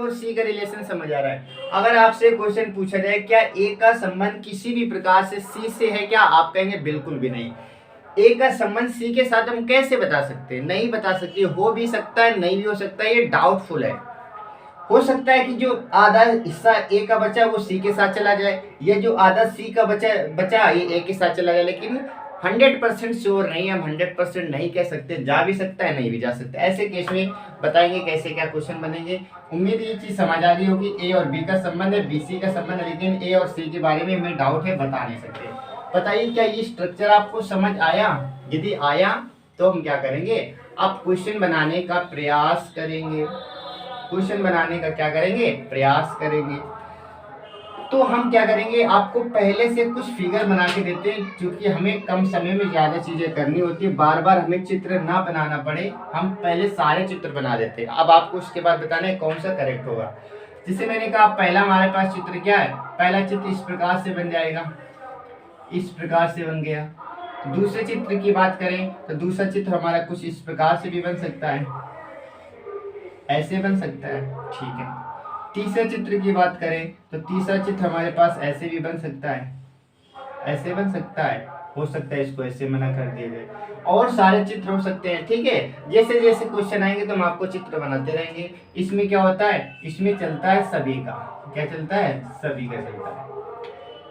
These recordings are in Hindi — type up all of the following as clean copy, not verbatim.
और सी का रिलेशन समझ आ रहा है। अगर आपसे क्वेश्चन पूछा जाए क्या ए का संबंध किसी भी प्रकार से सी से है क्या, आप कहेंगे बिल्कुल भी नहीं। ए का संबंध सी के साथ हम कैसे बता सकते हैं, नहीं बता सकते। हो भी सकता है, नहीं भी हो सकता है, ये डाउटफुल है। हो सकता है कि जो आधा हिस्सा ए का बचा वो सी के साथ चला जाए, या जो आधा सी का बचा ये ए के साथ चला जाए, लेकिन 100% श्योर नहीं, हम 100% नहीं कह सकते। जा भी सकता है, नहीं भी जा सकता। ऐसे केस में बताएंगे कैसे क्या क्वेश्चन बनेंगे। उम्मीद ये चीज समझ आ गई होगी। ए और बी का संबंध है, बी सी का संबंध है, लेकिन ए और सी के बारे में हमें डाउट है, बता नहीं सकते। बताइए क्या ये स्ट्रक्चर आपको समझ आया? यदि आया तो हम क्या करेंगे, अब क्वेश्चन बनाने का प्रयास करेंगे। क्वेश्चन बनाने का क्या करेंगे, प्रयास करेंगे। तो हम क्या करेंगे, आपको पहले से कुछ फिगर बना के देते हैं, क्योंकि हमें कम समय में ज्यादा चीजें करनी होती है, बार बार हमें चित्र ना बनाना पड़े, हम पहले सारे चित्र बना देते हैं। अब आपको उसके बाद बताना है कौन सा करेक्ट होगा। जिसे मैंने कहा पहला हमारे पास चित्र क्या है, पहला चित्र इस प्रकार से बन जाएगा, इस प्रकार से बन गया। दूसरे चित्र की बात करें तो दूसरा चित्र हमारा कुछ इस प्रकार से भी बन सकता है, ऐसे बन सकता है, ठीक है। तीसरे चित्र की बात करें तो तीसरा चित्र हमारे पास ऐसे भी बन सकता है, ऐसे बन सकता है, हो सकता है इसको ऐसे मना कर दिया जाए, और सारे चित्र हो सकते हैं, ठीक है। जैसे जैसे क्वेश्चन आएंगे तो हम आपको चित्र बनाते रहेंगे। इसमें क्या होता है, इसमें चलता है सभी का, क्या चलता है, सभी का चलता है।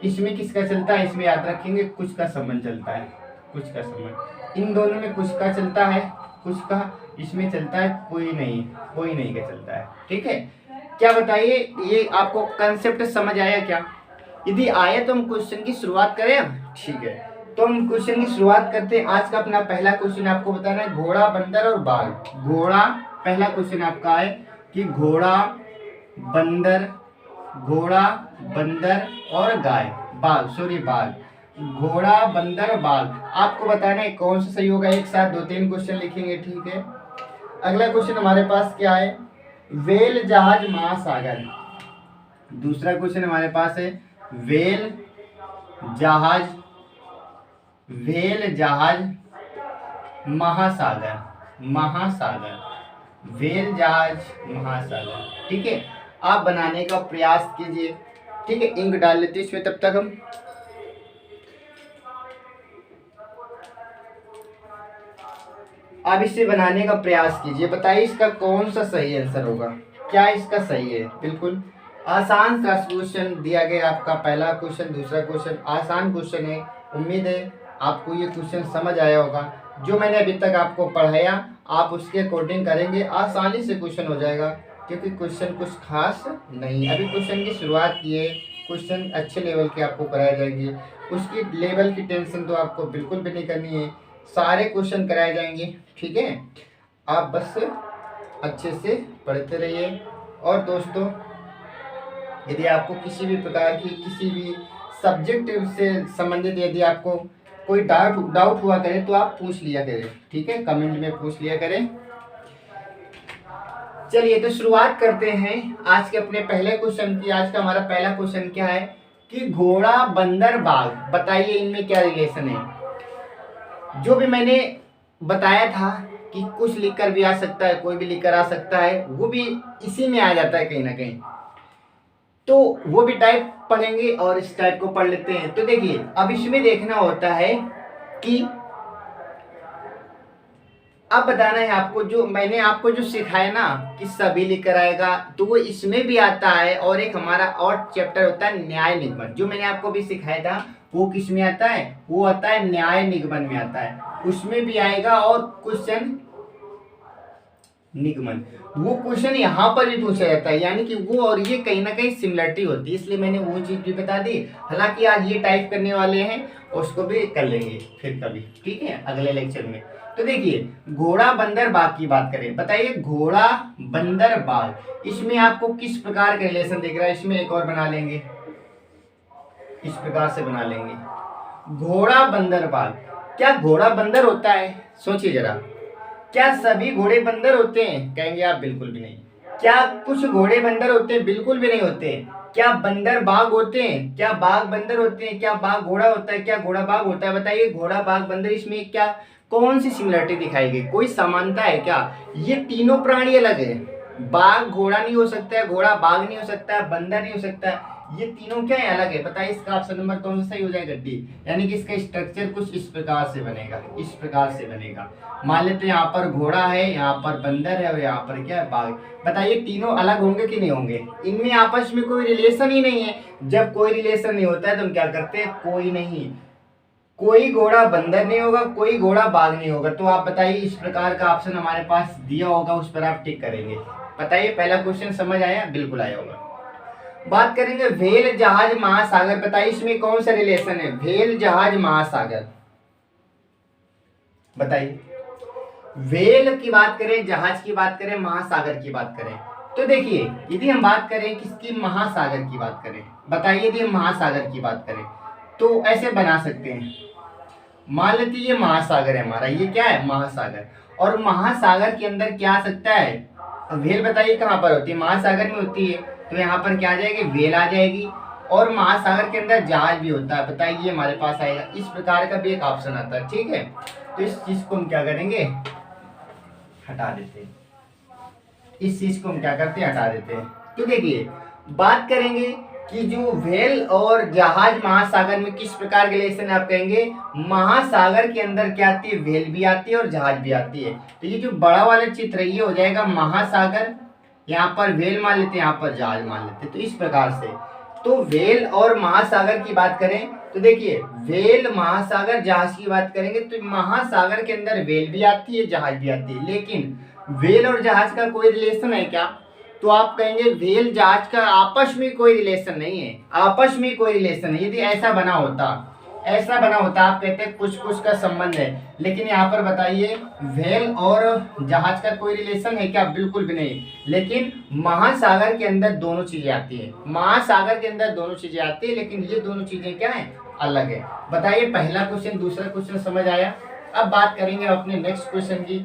इसमें किसका चलता है, इसमें याद रखेंगे कुछ का संबंध चलता है, कुछ का संबंध। इन दोनों में कुछ का चलता है, कुछ का इसमें चलता है, कोई नहीं, कोई नहीं का चलता है, ठीक है। क्या बताइए, ये आपको कंसेप्ट समझ आया क्या? यदि आया तो हम क्वेश्चन की शुरुआत करें, ठीक है। तो हम क्वेश्चन की शुरुआत करते हैं। आज का अपना पहला क्वेश्चन आपको बताना है घोड़ा, बंदर और बाघ। घोड़ा, पहला क्वेश्चन आपका है कि घोड़ा, बंदर, घोड़ा, बंदर और गाय, बाघ, सॉरी बाघ। घोड़ा, बंदर, बाघ, आपको बताना है कौन सा सही होगा। एक साथ 2-3 क्वेश्चन लिखेंगे, ठीक है। अगला क्वेश्चन हमारे पास क्या है, वेल, जहाज, महासागर। दूसरा क्वेश्चन हमारे पास है वेल, जहाज, वेल, जहाज, महासागर, महासागर, वेल, जहाज, महासागर, ठीक है। आप बनाने का प्रयास कीजिए, ठीक है। इंक डाल लेते इसमें तब तक हम। आप इसे बनाने का प्रयास कीजिए, बताइए इसका कौन सा सही आंसर होगा, क्या इसका सही है। बिल्कुल आसान सा क्वेश्चन दिया गया आपका, पहला क्वेश्चन, दूसरा क्वेश्चन आसान क्वेश्चन है। उम्मीद है आपको ये क्वेश्चन समझ आया होगा। जो मैंने अभी तक आपको पढ़ाया आप उसके अकॉर्डिंग करेंगे, आसानी से क्वेश्चन हो जाएगा, क्योंकि क्वेश्चन कुछ खास नहीं। अभी क्वेश्चन की शुरुआत की है, क्वेश्चन अच्छे लेवल के आपको कराए जाएंगे, उसकी लेवल की टेंशन तो आपको बिल्कुल भी नहीं करनी है, सारे क्वेश्चन कराए जाएंगे, ठीक है। आप बस अच्छे से पढ़ते रहिए। और दोस्तों, यदि आपको किसी भी प्रकार की, किसी भी सब्जेक्ट से संबंधित यदि आपको कोई डाउट हुआ करे तो आप पूछ लिया करें, ठीक है, कमेंट में पूछ लिया करें। चलिए तो शुरुआत करते हैं आज के अपने पहले क्वेश्चन की। आज का हमारा पहला क्वेश्चन क्या है कि घोड़ा, बंदर, बाघ, बताइए इनमें क्या रिलेशन है। जो भी मैंने बताया था कि कुछ लिखकर भी आ सकता है, कोई भी लिखकर आ सकता है, वो भी इसी में आ जाता है कहीं ना कहीं, तो वो भी टाइप पढ़ेंगे और इस टाइप को पढ़ लेते हैं। तो देखिए अब इसमें देखना होता है कि अब बताना है आपको, जो मैंने आपको जो सिखाया ना कि सभी लिखकर आएगा, तो वो इसमें भी आता है। और एक हमारा और चैप्टर होता है न्याय निगमन, जो मैंने आपको भी सिखाया था, वो किस में आता है, वो आता है न्याय निगमन में आता है, उसमें भी आएगा। और क्वेश्चन निगमन, वो क्वेश्चन यहाँ पर भी पूछा जाता है, यानी कि वो और ये कहीं ना कहीं सिमिलरिटी होती है, इसलिए मैंने वो चीज भी बता दी। हालांकि आज ये टाइप करने वाले हैं, उसको भी कर लेंगे फिर कभी, ठीक है, अगले लेक्चर में। तो देखिए घोड़ा, बंदर, बाघ की बात करें, बताइए घोड़ा, बंदर, बाघ, इसमें आपको किस प्रकार का रिलेशन दिख रहा है। इसमें एक और बना लेंगे, इस प्रकार से बना लेंगे घोड़ा, बंदर, बाघ। क्या घोड़ा बंदर होता है, सोचिए जरा, क्या सभी घोड़े बंदर होते हैं, कहेंगे आप बिल्कुल भी नहीं। क्या कुछ घोड़े बंदर होते हैं, बिल्कुल भी नहीं होते। क्या बंदर बाघ होते हैं, क्या बाघ बंदर होते हैं, क्या बाघ घोड़ा होता है, क्या घोड़ा बाघ होता है। बताइए घोड़ा, बाघ, बंदर, इसमें क्या कौन सी सिमिलरिटी दिखाई गई, कोई समानता है क्या। ये तीनों प्राणी अलग है, बाघ घोड़ा नहीं हो सकता है, घोड़ा बाघ नहीं हो सकता है, बंदर नहीं हो सकता है। ये तीनों क्या है, अलग है। बताइए इसका ऑप्शन नंबर कौन सा सही हो जाएगा, डी। यानी कि इसका स्ट्रक्चर कुछ इस प्रकार से बनेगा, इस प्रकार से बनेगा। मान लेते हैं यहाँ पर घोड़ा है, यहाँ पर बंदर है और यहाँ पर क्या है, बाघ। बताइए तीनों अलग होंगे कि नहीं होंगे, इनमें आपस में कोई रिलेशन ही नहीं है। जब कोई रिलेशन नहीं होता है तो हम क्या करते हैं, कोई नहीं, कोई घोड़ा बंदर नहीं होगा, कोई घोड़ा बाघ नहीं होगा। तो आप बताइए इस प्रकार का ऑप्शन हमारे पास दिया होगा, उस पर आप टिक करेंगे। बताइए पहला क्वेश्चन समझ आया, बिल्कुल आया होगा। बात करेंगे व्हेल जहाज महासागर। बताइए इसमें कौन सा रिलेशन है, व्हेल जहाज महासागर। बताइए व्हेल की बात करें, जहाज की बात करें, महासागर की बात करें, तो देखिए यदि हम बात करें किसकी, महासागर की बात करें। बताइए यदि हम महासागर की बात करें तो ऐसे बना सकते हैं। मान लेते ये महासागर है हमारा, ये क्या है, महासागर। और महासागर के अंदर क्या आ सकता है, व्हेल। बताइए कहाँ पर होती है, महासागर में होती है। तो यहाँ पर क्या आ जाएगी, व्हेल आ जाएगी। और महासागर के अंदर जहाज भी होता है। बताइए ये हमारे पास आएगा, इस प्रकार का भी एक ऑप्शन आता है, ठीक है। तो इस चीज को हम क्या करेंगे, हटा देते हैं। इस चीज को हम क्या करते हैं, हटा देते हैं। तो देखिए बात करेंगे कि जो व्हेल और जहाज महासागर में किस प्रकार के रिलेशन आप कहेंगे, महासागर के अंदर क्या आती है, व्हेल भी आती है और जहाज भी आती है। तो ये जो बड़ा वाला चित्र ये हो जाएगा महासागर, यहाँ पर व्हेल मान लेते हैं, यहाँ पर जहाज मान लेते हैं। तो इस प्रकार से तो व्हेल और महासागर की बात करें तो देखिए व्हेल महासागर जहाज की बात करेंगे तो महासागर के अंदर व्हेल भी आती है, जहाज भी आती है। लेकिन व्हेल और जहाज का कोई रिलेशन है क्या, तो आप कहेंगे व्हेल जहाज का आपस में कोई रिलेशन नहीं है, आपस में कोई रिलेशन नहीं। यदि ऐसा बना होता, ऐसा बना होता, आप कहते हैं कुछ कुछ का संबंध है। लेकिन यहाँ पर बताइए व्हेल और जहाज का कोई रिलेशन है क्या, बिल्कुल भी नहीं। लेकिन महासागर के अंदर दोनों चीजें आती है, महासागर के अंदर दोनों चीजें आती है, लेकिन ये दोनों चीजें क्या है, अलग है। बताइए पहला क्वेश्चन, दूसरा क्वेश्चन समझ आया। अब बात करेंगे अपने नेक्स्ट क्वेश्चन की,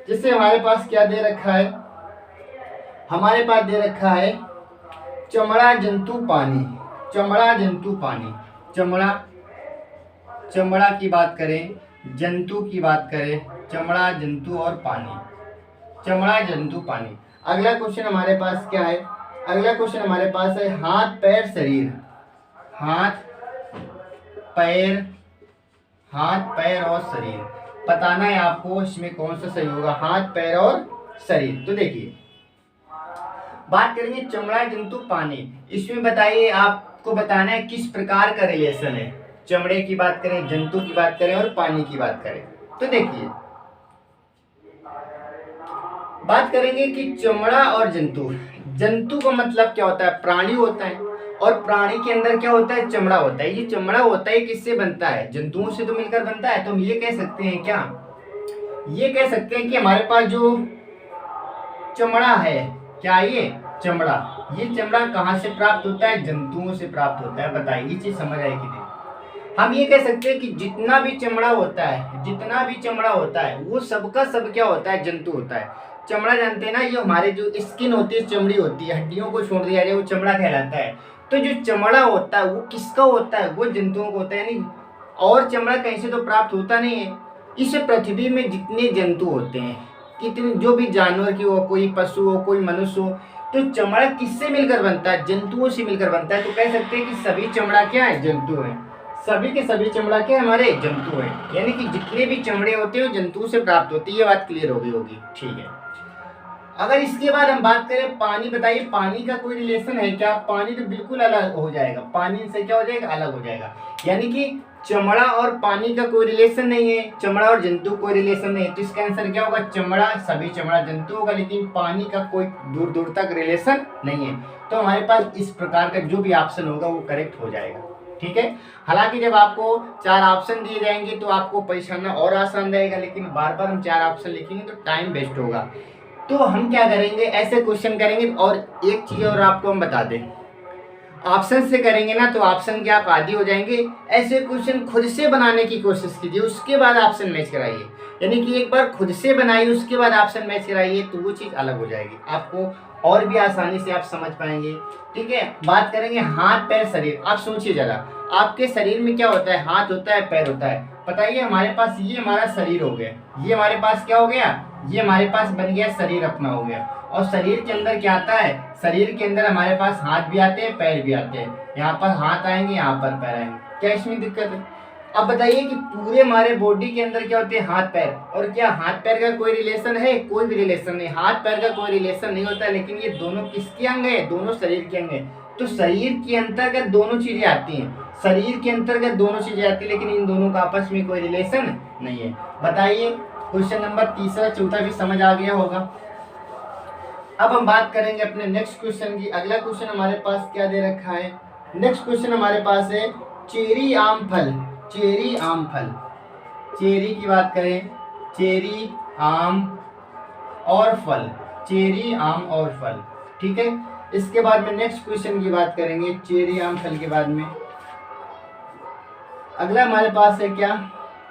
जिससे हमारे पास क्या दे रखा है, हमारे पास दे रखा है चमड़ा जंतु पानी। चमड़ा जंतु पानी, चमड़ा, चमड़ा की बात करें, जंतु की बात करें, चमड़ा जंतु और पानी, चमड़ा जंतु पानी। अगला क्वेश्चन हमारे पास क्या है, अगला क्वेश्चन हमारे पास है हाथ पैर शरीर। हाथ पैर, हाथ पैर और शरीर बताना है आपको, इसमें कौन सा सही होगा, हाथ पैर और शरीर। तो देखिए बात करेंगे चमड़ा जंतु पानी, इसमें बताइए आपको बताना है किस प्रकार का रिलेशन है। चमड़े की बात करें, जंतु की बात करें और पानी की बात करें, तो देखिए बात करेंगे कि चमड़ा और जंतु, जंतु का मतलब क्या होता है, प्राणी होता है। और प्राणी के अंदर क्या होता है, चमड़ा होता है। ये चमड़ा होता है किससे बनता है, जंतुओं से तो मिलकर बनता है। तो हम ये कह सकते हैं क्या, ये कह सकते हैं कि हमारे पास जो चमड़ा है, क्या ये चमड़ा, ये चमड़ा कहाँ से प्राप्त होता है, जंतुओं से प्राप्त होता है। बताइए ये चीज समझ आएगी नहीं। हम ये कह सकते हैं कि जितना भी चमड़ा होता है, जितना भी चमड़ा होता है वो सबका सब क्या होता है, जंतु होता है। चमड़ा जानते हैं ना, ये हमारे जो स्किन होती है, चमड़ी होती है, हड्डियों को छोड़ दिया जाए वो चमड़ा कहलाता है। तो जो चमड़ा होता है वो किसका होता है, वो जंतुओं को होता है। यानी और चमड़ा कहीं से तो प्राप्त होता नहीं है। इस पृथ्वी में जितने जंतु होते हैं, कितने जो भी जानवर की हो, कोई पशु हो, कोई मनुष्य हो, तो चमड़ा किससे मिलकर बनता है, जंतुओं से मिलकर बनता है। तो कह सकते हैं कि सभी चमड़ा क्या है, जंतु है। सभी के सभी चमड़ा क्या हमारे जंतु हैं। यानी कि जितने भी चमड़े होते हैं वो जंतु से प्राप्त होती है। ये बात क्लियर हो गई होगी, ठीक है। अगर इसके बाद हम बात करें पानी, बताइए पानी का कोई रिलेशन है क्या, पानी तो बिल्कुल अलग हो जाएगा, पानी से क्या हो जाएगा, अलग हो जाएगा। यानी कि चमड़ा और पानी का कोई रिलेशन नहीं है, चमड़ा और जंतु कोई रिलेशन नहीं है। तो इसका आंसर क्या होगा, चमड़ा, सभी चमड़ा जंतु होगा, लेकिन पानी का कोई दूर दूर तक रिलेशन नहीं है। तो हमारे पास इस प्रकार का जो भी ऑप्शन होगा वो करेक्ट हो जाएगा, ठीक है। हालांकि जब आपको 4 ऑप्शन दिए जाएंगे तो आपको परेशान और आसान रहेगा, लेकिन बार बार हम 4 ऑप्शन लिखेंगे तो टाइम वेस्ट होगा। तो हम क्या करेंगे, ऐसे क्वेश्चन करेंगे। और एक चीज और आपको हम बता दें, ऑप्शन से करेंगे ना तो ऑप्शन के आप आदी हो जाएंगे। ऐसे क्वेश्चन खुद से बनाने की कोशिश कीजिए, उसके बाद ऑप्शन मैच कराइए। यानी कि एक बार खुद से बनाइए, उसके बाद ऑप्शन मैच कराइए, तो वो चीज़ अलग हो जाएगी, आपको और भी आसानी से आप समझ पाएंगे, ठीक है। बात करेंगे हाथ पैर शरीर। आप सोचिए जरा, आपके शरीर में क्या होता है, हाथ होता है, पैर होता है। बताइए हमारे पास ये हमारा शरीर हो गया, ये हमारे पास क्या हो गया, ये हमारे पास बन गया शरीर अपना हो गया। और शरीर के अंदर क्या आता है, शरीर के अंदर हमारे पास हाथ भी आते हैं, पैर भी आते हैं। यहाँ पर हाथ आएंगे, यहाँ पर पैर आएंगे, क्या इसमें दिक्कत है? अब बताइए कि पूरे हमारे बॉडी के अंदर क्या होते हैं, हाथ पैर। और क्या हाथ पैर का कोई रिलेशन है? कोई भी रिलेशन नहीं, हाथ पैर का कोई रिलेशन नहीं होता। लेकिन ये दोनों किसके अंग है? दोनों शरीर के अंग है। तो शरीर के अंतर्गत दोनों चीजें आती हैं, शरीर के अंतर्गत दोनों चीजें आती है, लेकिन इन दोनों का आपस में कोई रिलेशन नहीं है। बताइए, क्वेश्चन नंबर तीसरा चौथा भी समझ आ गया होगा। अब हम बात करेंगे अपने नेक्स्ट क्वेश्चन की। अगला क्वेश्चन हमारे पास क्या दे रखा है? नेक्स्ट क्वेश्चन हमारे पास है चेरी आम फल। चेरी आम फल, चेरी की बात करें, चेरी आम और फल, चेरी आम और फल, ठीक है। इसके बाद में नेक्स्ट क्वेश्चन की बात करेंगे चेरी आम फल के बाद में। अगला हमारे पास है क्या?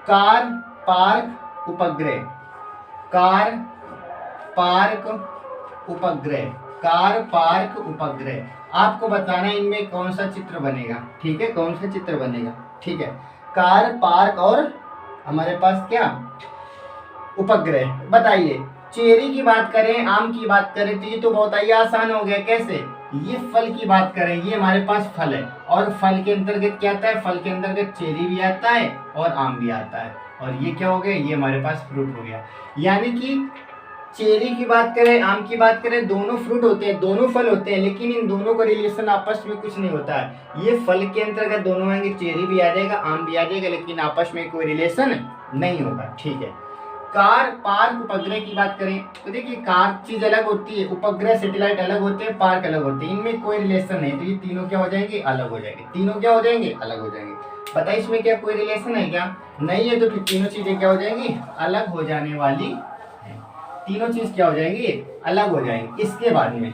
कार पार्क उपग्रह। कार पार्क उपग्रह, कार पार्क उपग्रह। आपको बताना है इनमें कौन सा चित्र बनेगा, ठीक है, कौन सा चित्र बनेगा, ठीक है। कार पार्क और हमारे पास क्या? उपग्रह। बताइए, चेरी की बात करें, आम की बात करें, तो ये तो बहुत ही आसान हो गया। कैसे? ये फल की बात करें, ये हमारे पास फल है, और फल के अंतर्गत क्या आता है? फल के अंतर्गत चेरी भी आता है और आम भी आता है। और ये क्या हो गया? ये हमारे पास फ्रूट हो गया। यानी कि चेरी की बात करें, आम की बात करें, दोनों फ्रूट होते हैं, दोनों फल होते हैं, लेकिन इन दोनों का रिलेशन आपस में कुछ नहीं होता है। ये फल के अंतर्गत दोनों आएंगे, चेरी भी आ जाएगा, आम भी आ जाएगा, लेकिन आपस में कोई रिलेशन नहीं होगा, ठीक है। कार पार्क उपग्रह की बात करें तो देखिए, कार चीज अलग होती है, उपग्रह सैटेलाइट अलग होते हैं, पार्क अलग होते हैं, इनमें कोई रिलेशन नहीं। तो ये तीनों क्या हो जाएंगे? अलग हो जाएंगे। तीनों क्या हो जाएंगे? अलग हो जाएंगे। बताइए, इसमें क्या कोई रिलेशन है क्या? नहीं है। तो फिर तीनों चीजें क्या हो जाएंगी? अलग हो जाने वाली। तीनों चीज क्या हो जाएंगी? अलग हो जाएंगी। इसके बाद में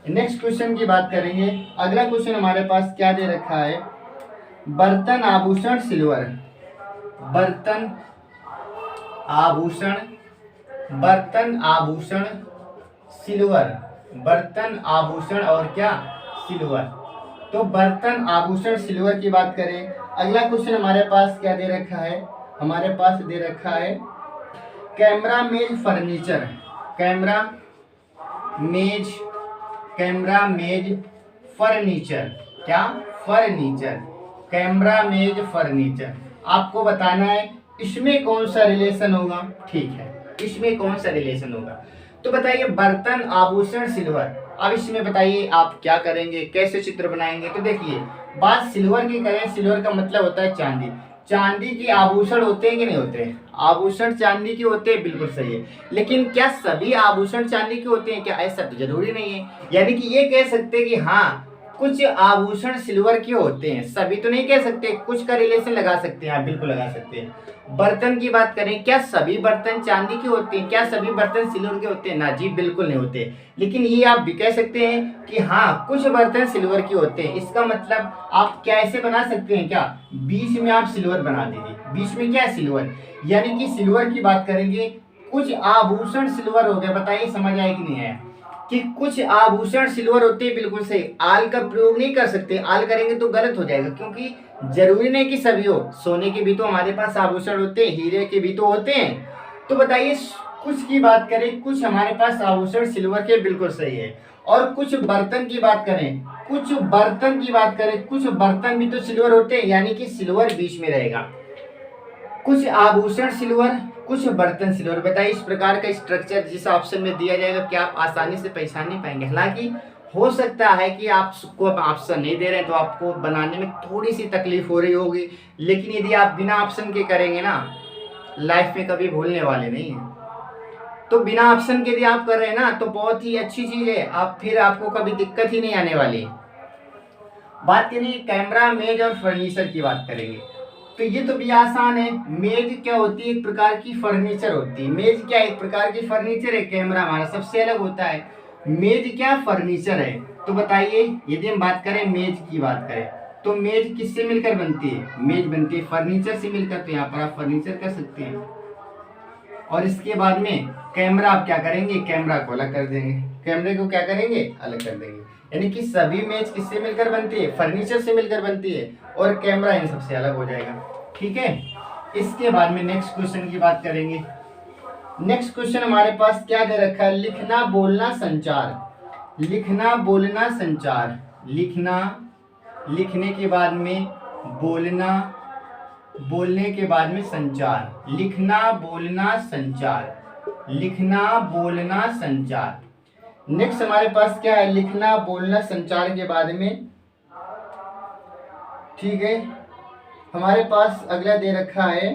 नेक्स्ट क्वेश्चन की बात करेंगे। अगला क्वेश्चन हमारे पास क्या दे रखा है? बर्तन आभूषण सिल्वर। बर्तन आभूषण, बर्तन आभूषण सिल्वर, बर्तन आभूषण और क्या? सिल्वर। तो बर्तन आभूषण सिल्वर की बात करें। अगला क्वेश्चन हमारे पास क्या दे रखा है? हमारे पास दे रखा है कैमरा मेज फर्नीचर। कैमरा मेज, कैमरा मेज फर्नीचर, क्या? फर्नीचर, कैमरा मेज फर्नीचर। आपको बताना है इसमें कौन सा रिलेशन होगा, ठीक है, इसमें कौन सा रिलेशन होगा। तो बताइए, बर्तन आभूषण सिल्वर। अब इसमें बताइए आप क्या करेंगे, कैसे चित्र बनाएंगे? तो देखिए, बात सिल्वर की करें, सिल्वर का मतलब होता है चांदी। चांदी के आभूषण होते हैं कि नहीं होते हैं? आभूषण चांदी के होते हैं, बिल्कुल सही है। लेकिन क्या सभी आभूषण चांदी के होते हैं क्या? ऐसा तो जरूरी नहीं है। यानी कि ये कह सकते हैं कि हाँ, कुछ आभूषण सिल्वर के होते हैं, सभी तो नहीं कह सकते, कुछ का रिलेशन लगा सकते हैं, आप बिल्कुल लगा सकते हैं। बर्तन की बात करें, क्या सभी बर्तन चांदी के होते हैं? क्या सभी बर्तन सिल्वर के होते हैं? ना जी, बिल्कुल नहीं होते। लेकिन ये आप भी कह सकते हैं कि हाँ, कुछ बर्तन सिल्वर के होते हैं। इसका मतलब आप क्या ऐसे बना सकते हैं क्या? बीच में आप सिल्वर बना दीजिए, बीच में क्या है? सिल्वर। यानी कि सिल्वर की बात करेंगे, कुछ आभूषण सिल्वर हो गए। बताइए, समझ आए कि नहीं आया? कि कुछ आभूषण सिल्वर होते हैं, बिल्कुल सही। आल का प्रयोग नहीं कर सकते, आल करेंगे तो गलत हो जाएगा, क्योंकि जरूरी नहीं कि सभी हो। सोने के भी तो हमारे पास आभूषण होते हैं, हीरे के भी तो होते हैं। तो बताइए, कुछ की बात करें, कुछ हमारे पास आभूषण सिल्वर के, बिल्कुल सही है। और कुछ बर्तन की बात करें, कुछ बर्तन की बात करें, कुछ बर्तन भी तो सिल्वर होते हैं, यानी कि सिल्वर बीच में रहेगा। कुछ आभूषण सिल्वर, कुछ बर्तन सिल्वर। बताइए, इस प्रकार का स्ट्रक्चर जिस ऑप्शन में दिया जाएगा, क्या आप आसानी से पहचान नहीं पाएंगे? हालांकि हो सकता है कि आपको ऑप्शन नहीं दे रहे हैं तो आपको बनाने में थोड़ी सी तकलीफ हो रही होगी, लेकिन यदि आप बिना ऑप्शन के करेंगे ना, लाइफ में कभी भूलने वाले नहीं है। तो बिना ऑप्शन के यदि आप कर रहे हैं ना, तो बहुत ही अच्छी चीज है, आप फिर आपको कभी दिक्कत ही नहीं आने वाली। बात करेंगे कैमरा, मेज और फर्नीचर की बात करेंगे, तो ये तो भी आसान है। मेज क्या होती है? एक प्रकार की फर्नीचर होती है। मेज क्या एक प्रकार की फर्नीचर है, कैमरा हमारा सबसे अलग होता है। मेज क्या? फर्नीचर है। तो बताइए, यदि हम बात करें मेज की बात करें, तो मेज किससे मिलकर बनती है? मेज बनती है फर्नीचर से मिलकर। तो यहाँ पर आप फर्नीचर कर सकते हैं। और इसके बाद में कैमरा आप क्या करेंगे? कैमरा को अलग कर देंगे, कैमरे को क्या करेंगे? अलग कर देंगे। यानी कि सभी मेज किससे मिलकर बनती है? फर्नीचर से मिलकर बनती है, और कैमरा इन सबसे अलग हो जाएगा, ठीक है। इसके बाद में नेक्स्ट क्वेश्चन की बात करेंगे। नेक्स्ट क्वेश्चन हमारे पास क्या दे रखा है, लिखना बोलना संचार। लिखना बोलना संचार, लिखना, लिखने के बाद में बोलना, बोलने के बाद में संचार, लिखना बोलना संचार, लिखना बोलना संचार। नेक्स्ट हमारे पास क्या है, लिखना बोलना संचार के बाद में, ठीक है, हमारे पास अगला दे रखा है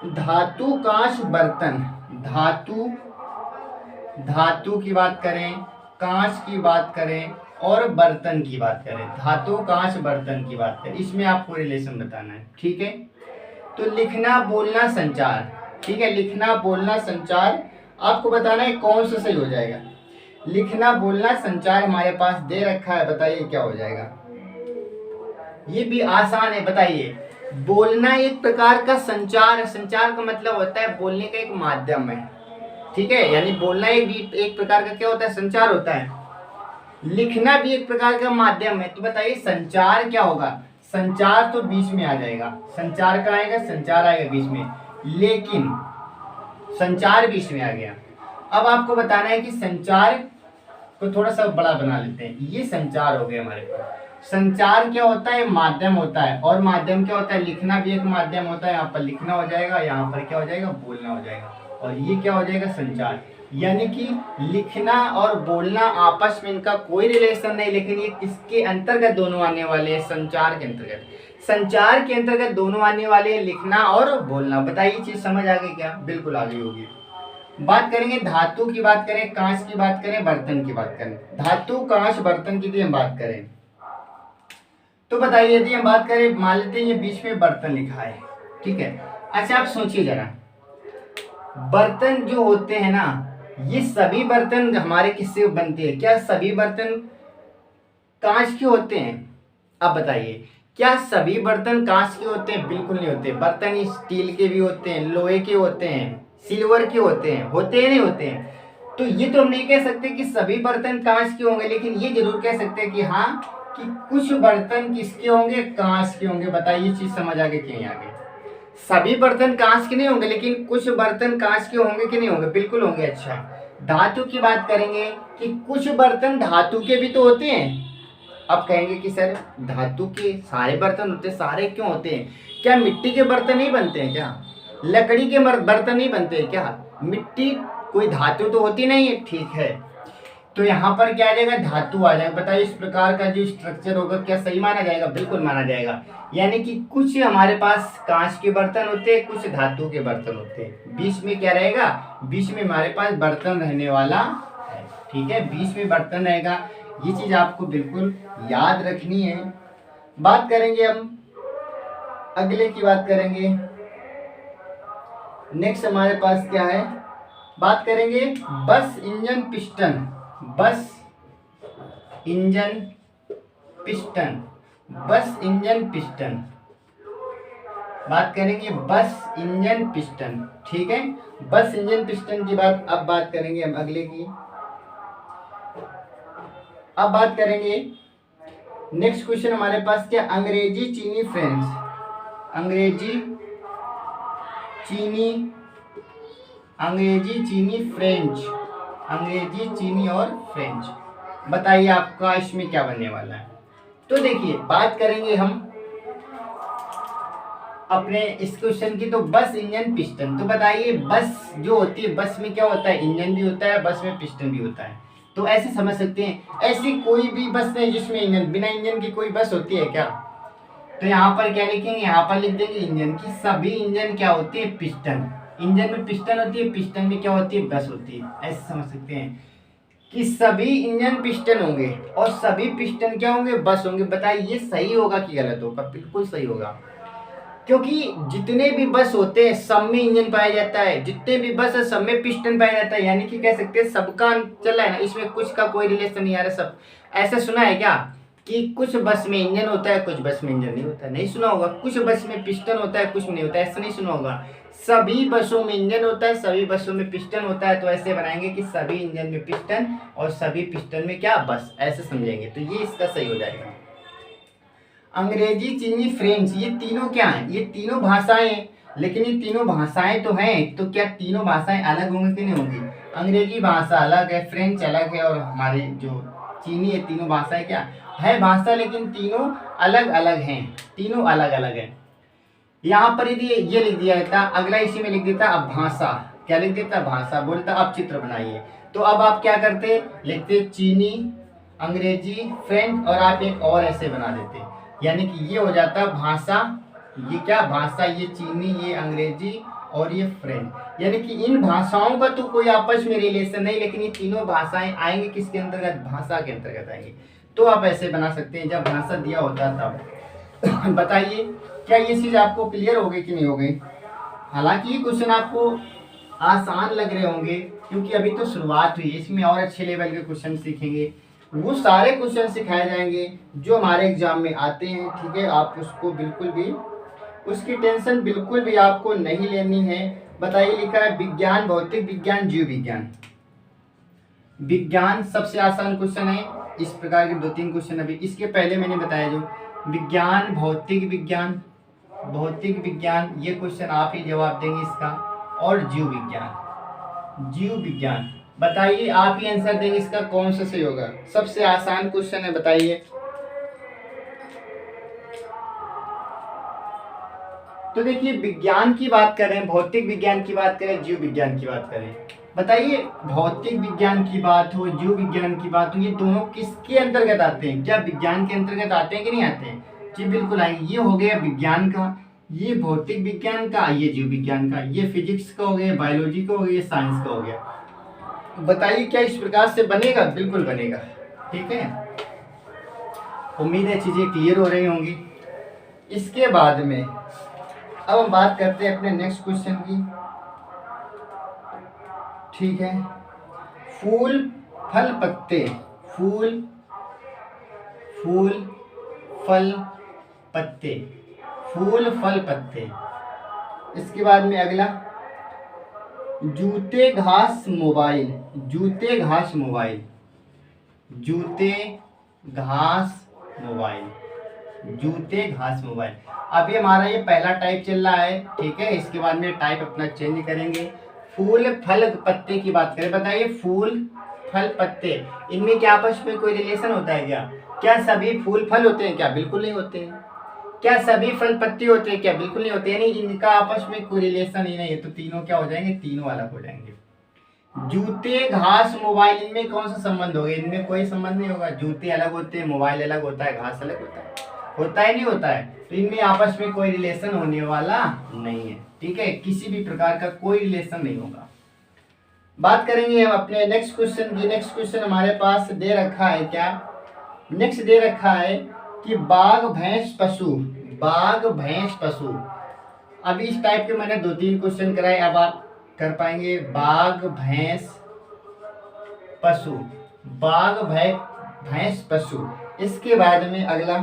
धातु कांच बर्तन। धातु, धातु की बात करें, कांच की बात करें और बर्तन की बात करें, धातु कांच बर्तन की बात करें, इसमें आपको रिलेशन बताना है, ठीक है। तो लिखना बोलना संचार, ठीक है, लिखना बोलना संचार आपको बताना है कौन सा सही हो जाएगा। लिखना बोलना संचार हमारे पास दे रखा है, बताइए क्या हो जाएगा। ये भी आसान है, बताइए। बोलना एक प्रकार का संचार है, संचार का मतलब होता है बोलने का एक माध्यम है, ठीक है, यानी बोलना एक प्रकार का क्या होता है, संचार होता है। लिखना भी एक प्रकार का माध्यम है, तो बताइए संचार क्या होगा। संचार तो बीच में आ जाएगा, संचार का आएगा, संचार आएगा बीच में, लेकिन संचार बीच में आ गया। अब आपको बताना है कि संचार को थोड़ा सा बड़ा बना लेते हैं, ये संचार हो गया हमारे पास। संचार क्या होता है, माध्यम होता है, और माध्यम क्या होता है, लिखना भी एक माध्यम होता है। यहाँ पर लिखना हो जाएगा, यहाँ पर क्या हो जाएगा, बोलना हो जाएगा, और ये क्या हो जाएगा, संचार। यानी कि लिखना और बोलना आपस में इनका कोई रिलेशन नहीं, लेकिन ये किसके अंतर्गत दोनों आने वाले हैं, संचार के अंतर्गत। संचार के अंतर्गत दोनों आने वाले हैं, लिखना और बोलना। बताइए चीज समझ आ गई क्या, बिल्कुल आ गई होगी। बात करेंगे धातु की, बात करें कांच की, बात करें बर्तन की, बात करें धातु कांच बर्तन की हम बात करें तो बताइए, यदि हम बात करें, मान लेते हैं ये बीच में बर्तन लिखा है, ठीक है। अच्छा आप सोचिए जरा, बर्तन जो होते हैं ना, ये सभी बर्तन हमारे किससे बनते हैं, क्या सभी बर्तन कांच के होते हैं। अब बताइए क्या सभी बर्तन कांच के होते हैं, बिल्कुल नहीं होते। बर्तन स्टील के भी होते हैं, लोहे के होते हैं, सिल्वर के होते हैं, होते हैं नहीं होते हैं। तो ये तो हम नहीं कह सकते कि सभी बर्तन कांच के होंगे, लेकिन ये जरूर कह सकते हैं कि हाँ, कि कुछ बर्तन किसके होंगे, कांच के होंगे। बताइए चीज समझ आ गई कि नहीं आ गई। सभी बर्तन कांच के नहीं होंगे, लेकिन कुछ बर्तन कांच के होंगे कि नहीं होंगे, बिल्कुल होंगे। अच्छा धातु की बात करेंगे कि कुछ बर्तन धातु के भी तो होते हैं। अब कहेंगे कि सर धातु के सारे बर्तन होते, सारे क्यों होते हैं, क्या मिट्टी के बर्तन नहीं बनते हैं क्या, लकड़ी के बर्तन नहीं बनते हैं क्या, मिट्टी कोई धातु तो होती नहीं है, ठीक है। तो यहाँ पर क्या आ जाएगा, धातु आ जाएगा। बताइए इस प्रकार का जो स्ट्रक्चर होगा क्या सही माना जाएगा, बिल्कुल माना जाएगा। यानी कि कुछ हमारे पास कांच के बर्तन होते हैं, कुछ धातु के बर्तन होते हैं। बीच में क्या रहेगा, बीच में हमारे पास बर्तन रहने वाला है, ठीक है, बीच में बर्तन रहेगा। ये चीज आपको बिल्कुल याद रखनी है। बात करेंगे हम अगले की, बात करेंगे नेक्स्ट हमारे पास क्या है, बात करेंगे बस इंजन पिस्टन। बस इंजन पिस्टन, बस इंजन पिस्टन, बात करेंगे बस इंजन पिस्टन, ठीक है। बस इंजन पिस्टन की बात अब बात करेंगे हम अगले की। अब बात करेंगे नेक्स्ट क्वेश्चन हमारे पास क्या, अंग्रेजी चीनी फ्रेंच। अंग्रेजी चीनी, अंग्रेजी चीनी फ्रेंच, अंग्रेजी चीनी और फ्रेंच। बताइए आपका इसमें क्या बनने वाला है। तो देखिए बात करेंगे हम अपने इस क्वेश्चन की, तो बस इंजन पिस्टन। तो बताइए बस जो होती है, बस में क्या होता है, इंजन भी होता है, बस में पिस्टन भी होता है। तो ऐसे समझ सकते हैं, ऐसी कोई भी बस नहीं जिसमें इंजन, बिना इंजन की कोई बस होती है क्या। तो यहाँ पर क्या लिखेंगे, यहाँ पर लिख देंगे इंजन की सभी इंजन क्या होती है, पिस्टन। इंजन में पिस्टन होती है, पिस्टन में क्या होती है, बस होती है। ऐसे समझ सकते हैं कि सभी इंजन पिस्टन होंगे और सभी पिस्टन क्या होंगे, बस होंगे। बताइए ये सही होगा कि गलत होगा, बिल्कुल सही होगा, क्योंकि जितने भी बस होते हैं सब में इंजन पाया जाता है, जितने भी बस है सब में पिस्टन पाया जाता है। यानी कि कह सकते हैं सबका चल रहा है ना, इसमें कुछ का कोई रिलेशन नहीं आ रहा। सब ऐसा सुना है क्या कि कुछ बस में इंजन होता है, कुछ बस में इंजन नहीं होता है, नहीं सुना होगा। कुछ बस में पिस्टन होता है, कुछ में नहीं होता है, ऐसा नहीं सुना होगा। सभी बसों में इंजन होता है, सभी बसों में पिस्टन होता है। तो ऐसे बनाएंगे कि सभी इंजन में पिस्टन और सभी पिस्टन में क्या, बस, ऐसे समझेंगे। तो ये इसका सही हो जाएगा। अंग्रेजी चीनी फ्रेंच, ये तीनों क्या हैं, ये तीनों भाषाएं लेकिन ये तीनों भाषाएं तो हैं, तो क्या तीनों भाषाएं अलग होंगी कि नहीं होंगी? अंग्रेजी भाषा अलग है, फ्रेंच अलग है, और हमारी जो चीनी है, तीनों भाषाएं क्या है भाषा, लेकिन तीनों अलग अलग हैं, तीनों अलग अलग हैं। यहाँ पर यदि ये लिख दिया जाता, अगला इसी में लिख देता अब भाषा, क्या लिख देता भाषा, बोलता अब चित्र बनाइए। तो अब आप क्या करते, लिखते चीनी, अंग्रेजी, फ्रेंच, और आप एक और ऐसे बना देते, यानी कि ये हो जाता भाषा, ये क्या भाषा, ये चीनी, ये अंग्रेजी और ये फ्रेंच। यानी कि इन भाषाओं का तो कोई आपस में रिलेशन नहीं, लेकिन ये तीनों भाषाएं आएंगी किसके अंतर्गत, भाषा के अंतर्गत आएंगी। तो आप ऐसे बना सकते हैं जब भाषा दिया होता तब। बताइए क्या ये चीज आपको क्लियर हो गई कि नहीं हो गई? हालांकि ये क्वेश्चन आपको आसान लग रहे होंगे, क्योंकि अभी तो शुरुआत हुई है, इसमें और अच्छे लेवल के क्वेश्चन सीखेंगे, वो सारे क्वेश्चन सिखाए जाएंगे जो हमारे एग्जाम में आते हैं। ठीक है, आप उसको बिल्कुल भी, उसकी टेंशन बिल्कुल भी आपको नहीं लेनी है। बताइए, लिखा है विज्ञान, भौतिक विज्ञान, जीव विज्ञान। विज्ञान सबसे आसान क्वेश्चन है, इस प्रकार के 2-3 क्वेश्चन अभी इसके पहले मैंने बताया, जो विज्ञान, भौतिक विज्ञान, भौतिक विज्ञान, ये क्वेश्चन आप ही जवाब देंगे इसका, और जीव विज्ञान, जीव विज्ञान। बताइए आप ही आंसर देंगे इसका, कौन सा सही होगा? सबसे आसान क्वेश्चन है, बताइए। तो देखिए, विज्ञान की बात करें, भौतिक विज्ञान की बात करें, जीव विज्ञान की बात करें, बताइए भौतिक विज्ञान की बात हो, जीव विज्ञान की बात हो, ये दोनों किसके अंतर्गत आते हैं? क्या विज्ञान के अंतर्गत आते हैं कि नहीं आते हैं? जी बिल्कुल आएंगे। ये हो गया विज्ञान का, ये भौतिक विज्ञान का, ये जीव विज्ञान का, ये फिजिक्स का हो गया, बायोलॉजी का हो गया, ये साइंस का हो गया। बताइए क्या इस प्रकार से बनेगा? बिल्कुल बनेगा। ठीक है, उम्मीद है चीजें क्लियर हो रही होंगी। इसके बाद में अब हम बात करते हैं अपने नेक्स्ट क्वेश्चन की। ठीक है, फूल, फल, पत्ते, फूल, फूल, फल, पत्ते, फूल, फल, पत्ते। इसके बाद में अगला, जूते, घास, मोबाइल, जूते, घास, मोबाइल, जूते, घास, मोबाइल, जूते, घास, मोबाइल। अभी हमारा ये पहला टाइप चल रहा है। ठीक है, इसके बाद में टाइप अपना चेंज करेंगे। फूल, फल, पत्ते की बात करें, बताइए फूल, फल, पत्ते, इनमें क्या आपस में कोई रिलेशन होता है क्या? क्या सभी फूल फल होते हैं क्या? बिल्कुल नहीं होते हैं। क्या सभी फल पत्ते होते हैं क्या? बिल्कुल नहीं होते, यानी इनका आपस में कोई रिलेशन ही नहीं है। तो तीनों क्या हो जाएंगे? तीनों अलग हो जाएंगे। जूते, घास, मोबाइल, इनमें कौन सा संबंध होगा? इनमें कोई संबंध नहीं होगा। जूते अलग होते हैं, मोबाइल अलग होता है, घास अलग होता है, होता है नहीं होता है? तो इनमें आपस में कोई रिलेशन होने वाला नहीं है। ठीक है, किसी भी प्रकार का कोई रिलेशन नहीं होगा। बात करेंगे हम अपने नेक्स्ट क्वेश्चन की। नेक्स्ट क्वेश्चन हमारे पास दे रखा है क्या? नेक्स्ट दे रखा है कि बाघ, भैंस, पशु, बाघ, भैंस, पशु। अभी इस टाइप के मैंने 2-3 क्वेश्चन कराए, अब आप कर पाएंगे। बाघ, भैंस, पशु, बाघ, भैंस, पशु। इसके बाद में अगला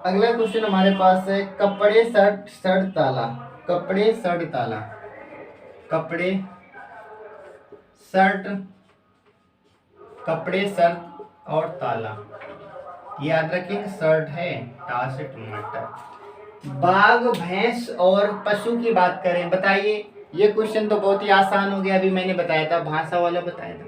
क्वेश्चन हमारे पास है, कपड़े, शर्ट, शर्ट, ताला, कपड़े, शर्ट, ताला, कपड़े, शर्ट, कपड़े, शर्ट और ताला। याद रखें, शर्ट है, टा से टमाटर। बाघ, भैंस और पशु की बात करें, बताइए। ये क्वेश्चन तो बहुत ही आसान हो गया, अभी मैंने बताया था, भाषा वाला बताया था,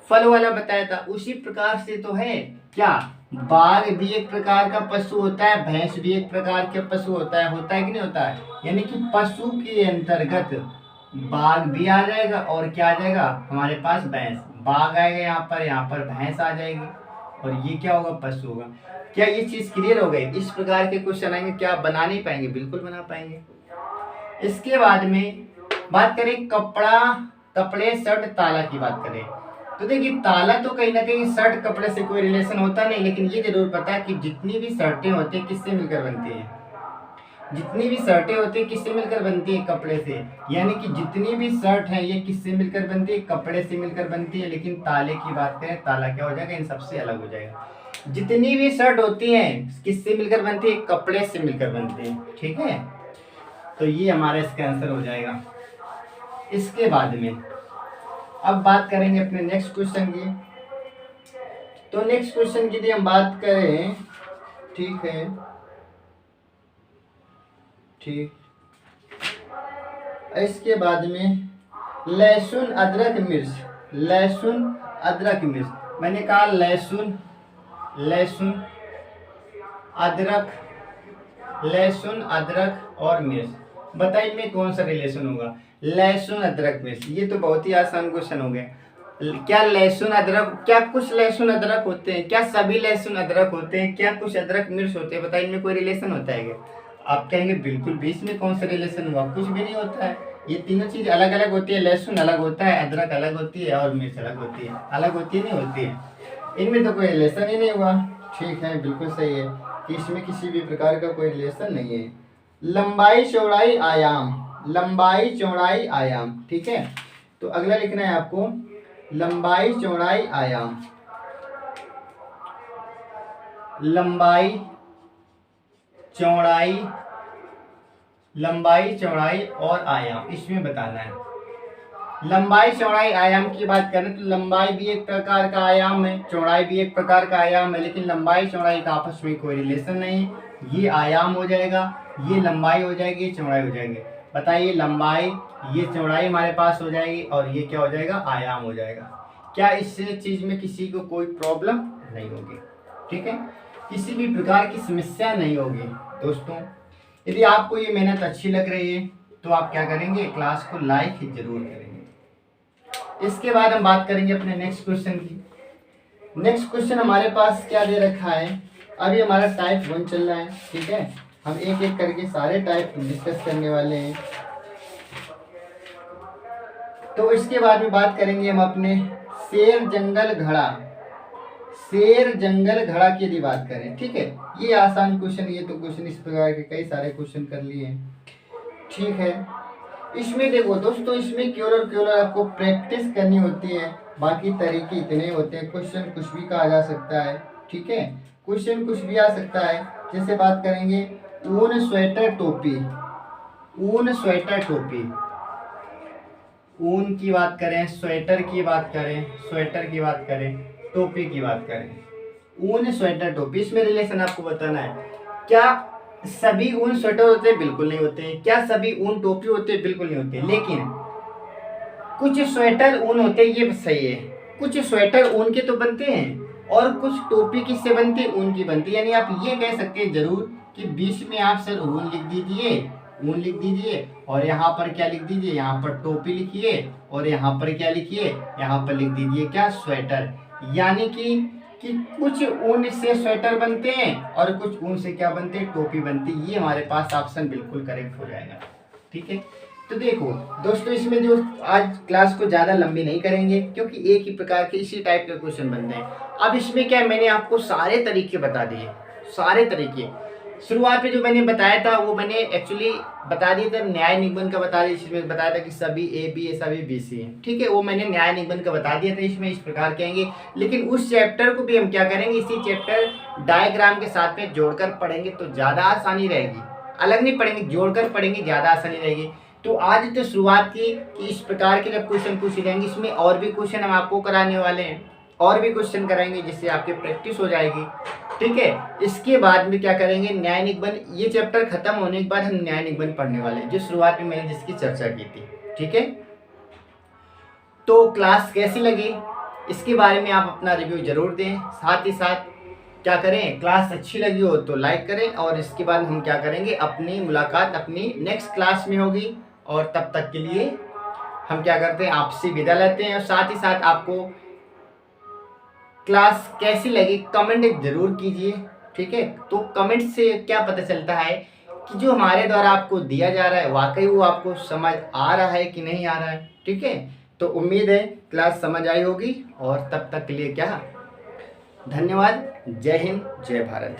फल वाला बताया था, उसी प्रकार से तो है। क्या बाघ भी एक प्रकार का पशु होता है, भैंस भी एक प्रकार के पशु होता है कि नहीं होता है? यानी कि पशु के अंतर्गत बाघ भी आ जाएगा, और क्या आ जाएगा हमारे पास? भैंस। बाघ आएगा यहाँ पर भैंस आ जाएगी, और ये क्या होगा? पशु होगा। क्या ये चीज क्लियर हो गई? इस प्रकार के क्वेश्चन आएंगे, क्या आप बना नहीं पाएंगे? बिल्कुल बना पाएंगे। इसके बाद में बात करें कपड़ा, कपड़े, शर्ट, ताला की बात करें, तो देखिए ताला तो कहीं ना कहीं शर्ट कपड़े से कोई रिलेशन होता नहीं, लेकिन ये जरूर पता है कि जितनी भी शर्टें होती हैं किससे मिलकर बनती हैं? जितनी भी शर्टें होती है किससे मिलकर बनती है? कपड़े से। यानी कि जितनी भी शर्ट है ये किससे मिलकर बनती है? कपड़े से मिलकर बनती है। लेकिन ताले की बात करें, ताला क्या हो जाएगा? इन सबसे अलग हो जाएगा। जितनी भी शर्ट होती हैं किससे मिलकर बनती है? कपड़े से मिलकर बनती है। ठीक है, तो ये हमारा इसका आंसर हो जाएगा। इसके बाद में अब बात करेंगे अपने नेक्स्ट क्वेश्चन की। तो नेक्स्ट क्वेश्चन की यदि हम बात करें, ठीक है, ठीक। इसके बाद में लहसुन अदरक मिर्च, लहसुन अदरक मिर्च, मैंने कहा लहसुन, लहसुन अदरक, लहसुन अदरक और मिर्च, बताइए में कौन सा रिलेशन होगा? लहसुन अदरक मिर्च, ये तो बहुत ही आसान क्वेश्चन हो गया। क्या लहसुन अदरक, क्या कुछ लहसुन अदरक होते हैं? क्या सभी लहसुन अदरक होते हैं? क्या कुछ अदरक मिर्च होते हैं? बताइए इनमें कोई रिलेशन होता है क्या? आप कहेंगे बिल्कुल बीच में कौन सा रिलेशन हुआ? कुछ भी नहीं होता है। ये तीनों चीज अलग अलग होती है, लहसुन अलग होता है, अदरक अलग होती है और मिर्च अलग होती है। अलग होती है नहीं होती है, इनमें तो कोई रिलेशन ही नहीं हुआ। ठीक है, बिल्कुल सही है कि इसमें किसी भी प्रकार का कोई रिलेशन नहीं है। लंबाई चौड़ाई आयाम, लंबाई चौड़ाई आयाम, ठीक है। तो अगला लिखना है आपको लंबाई चौड़ाई आयाम, लंबाई चौड़ाई, लंबाई चौड़ाई और आयाम इसमें बताना है। लंबाई चौड़ाई आयाम की बात करें तो लंबाई भी एक प्रकार का आयाम है, चौड़ाई भी एक प्रकार का आयाम है, लेकिन लंबाई चौड़ाई का आपस में कोई रिलेशन नहीं। ये आयाम हो जाएगा, ये लंबाई हो जाएगी, ये चौड़ाई हो जाएगी। बताइए लंबाई, ये चौड़ाई हमारे पास हो जाएगी और ये क्या हो जाएगा? आयाम हो जाएगा। क्या इस चीज में किसी को कोई प्रॉब्लम नहीं होगी? ठीक है, किसी भी प्रकार की समस्या नहीं होगी। दोस्तों यदि आपको ये मेहनत अच्छी लग रही है तो आप क्या करेंगे? क्लास को लाइक जरूर करेंगे। इसके बाद हम बात करेंगे अपने नेक्स्ट क्वेश्चन की। नेक्स्ट क्वेश्चन हमारे पास क्या दे रखा है? अभी हमारा टाइप 1 चल रहा है, ठीक है। हम एक एक करके सारे टाइप डिस्कस करने वाले हैं। तो इसके बाद में बात करेंगे हम अपने शेर जंगल घड़ा, शेर जंगल घड़ा की यदि बात करें, ठीक है। ये आसान क्वेश्चन, ये तो क्वेश्चन इस प्रकार के कई सारे क्वेश्चन कर लिए, ठीक है। इसमें देखो दोस्तों, इसमें केवल और केवल आपको प्रैक्टिस करनी होती है, बाकी तरीके इतने होते हैं। क्वेश्चन कुछ भी कहा जा सकता है, ठीक है, क्वेश्चन कुछ भी आ सकता है। जैसे बात करेंगे ऊन स्वेटर टोपी, ऊन स्वेटर टोपी, ऊन की बात करें, स्वेटर की बात करें, स्वेटर की बात करें, टोपी की बात करें, ऊन स्वेटर टोपी, इसमें रिलेशन आपको बताना है। क्या सभी ऊन स्वेटर होते हैं? बिल्कुल नहीं होते हैं। क्या सभी ऊन टोपी होते हैं? बिल्कुल नहीं होते। लेकिन कुछ स्वेटर ऊन होते हैं, ये सही है। कुछ स्वेटर ऊन के तो बनते हैं और कुछ टोपी किससे बनती है? ऊन की बनती है। यानी आप ये कह सकते हैं जरूर कि बीच में आप सर ऊन लिख दीजिए, ऊन लिख दीजिए और यहाँ पर क्या लिख दीजिए? यहाँ पर टोपी लिखिए और यहाँ पर क्या लिखिए? यहाँ पर लिख दीजिए क्या? स्वेटर। यानी कि कुछ ऊन से स्वेटर बनते हैं और कुछ ऊन से क्या बनते हैं? टोपी बनती है। ये हमारे पास ऑप्शन बिल्कुल करेक्ट हो जाएगा, ठीक है। तो देखो दोस्तों, इसमें जो आज क्लास को ज़्यादा लंबी नहीं करेंगे क्योंकि एक ही प्रकार के इसी टाइप के क्वेश्चन बनते हैं। अब इसमें क्या है, मैंने आपको सारे तरीके बता दिए, सारे तरीके। शुरुआत में जो मैंने बताया था वो मैंने एक्चुअली बता दिया था, न्याय निगमन का बता दिया, जिसमें बताया था कि सभी ए बी है, सभी बी सी है, ठीक है। वो मैंने न्याय निगमन का बता दिया था, इसमें इस प्रकार कहेंगे। लेकिन उस चैप्टर को भी हम क्या करेंगे? इसी चैप्टर डायग्राम के साथ में जोड़कर पढ़ेंगे तो ज़्यादा आसानी रहेगी। अलग नहीं पढ़ेंगे, जोड़कर पढ़ेंगे, ज़्यादा आसानी रहेगी। तो आज तो शुरुआत की कि इस प्रकार के जब क्वेश्चन पूछे जाएंगे, इसमें और भी क्वेश्चन हम आपको कराने वाले हैं, और भी क्वेश्चन कराएंगे जिससे आपकी प्रैक्टिस हो जाएगी, ठीक है। इसके बाद में क्या करेंगे? न्याय निगमन, ये चैप्टर खत्म होने के बाद हम न्याय निगमन पढ़ने वाले हैं, जो शुरुआत में मैंने जिसकी चर्चा की थी, ठीक है। तो क्लास कैसी लगी इसके बारे में आप अपना रिव्यू जरूर दें। साथ ही साथ क्या करें, क्लास अच्छी लगी हो तो लाइक करें। और इसके बाद हम क्या करेंगे, अपनी मुलाकात अपनी नेक्स्ट क्लास में होगी। और तब तक के लिए हम क्या करते हैं, आपसे विदा लेते हैं। और साथ ही साथ आपको क्लास कैसी लगी कमेंट जरूर कीजिए, ठीक है। तो कमेंट से क्या पता चलता है कि जो हमारे द्वारा आपको दिया जा रहा है वाकई वो आपको समझ आ रहा है कि नहीं आ रहा है, ठीक है। तो उम्मीद है क्लास समझ आई होगी। और तब तक के लिए क्या, धन्यवाद। जय हिंद, जय भारत।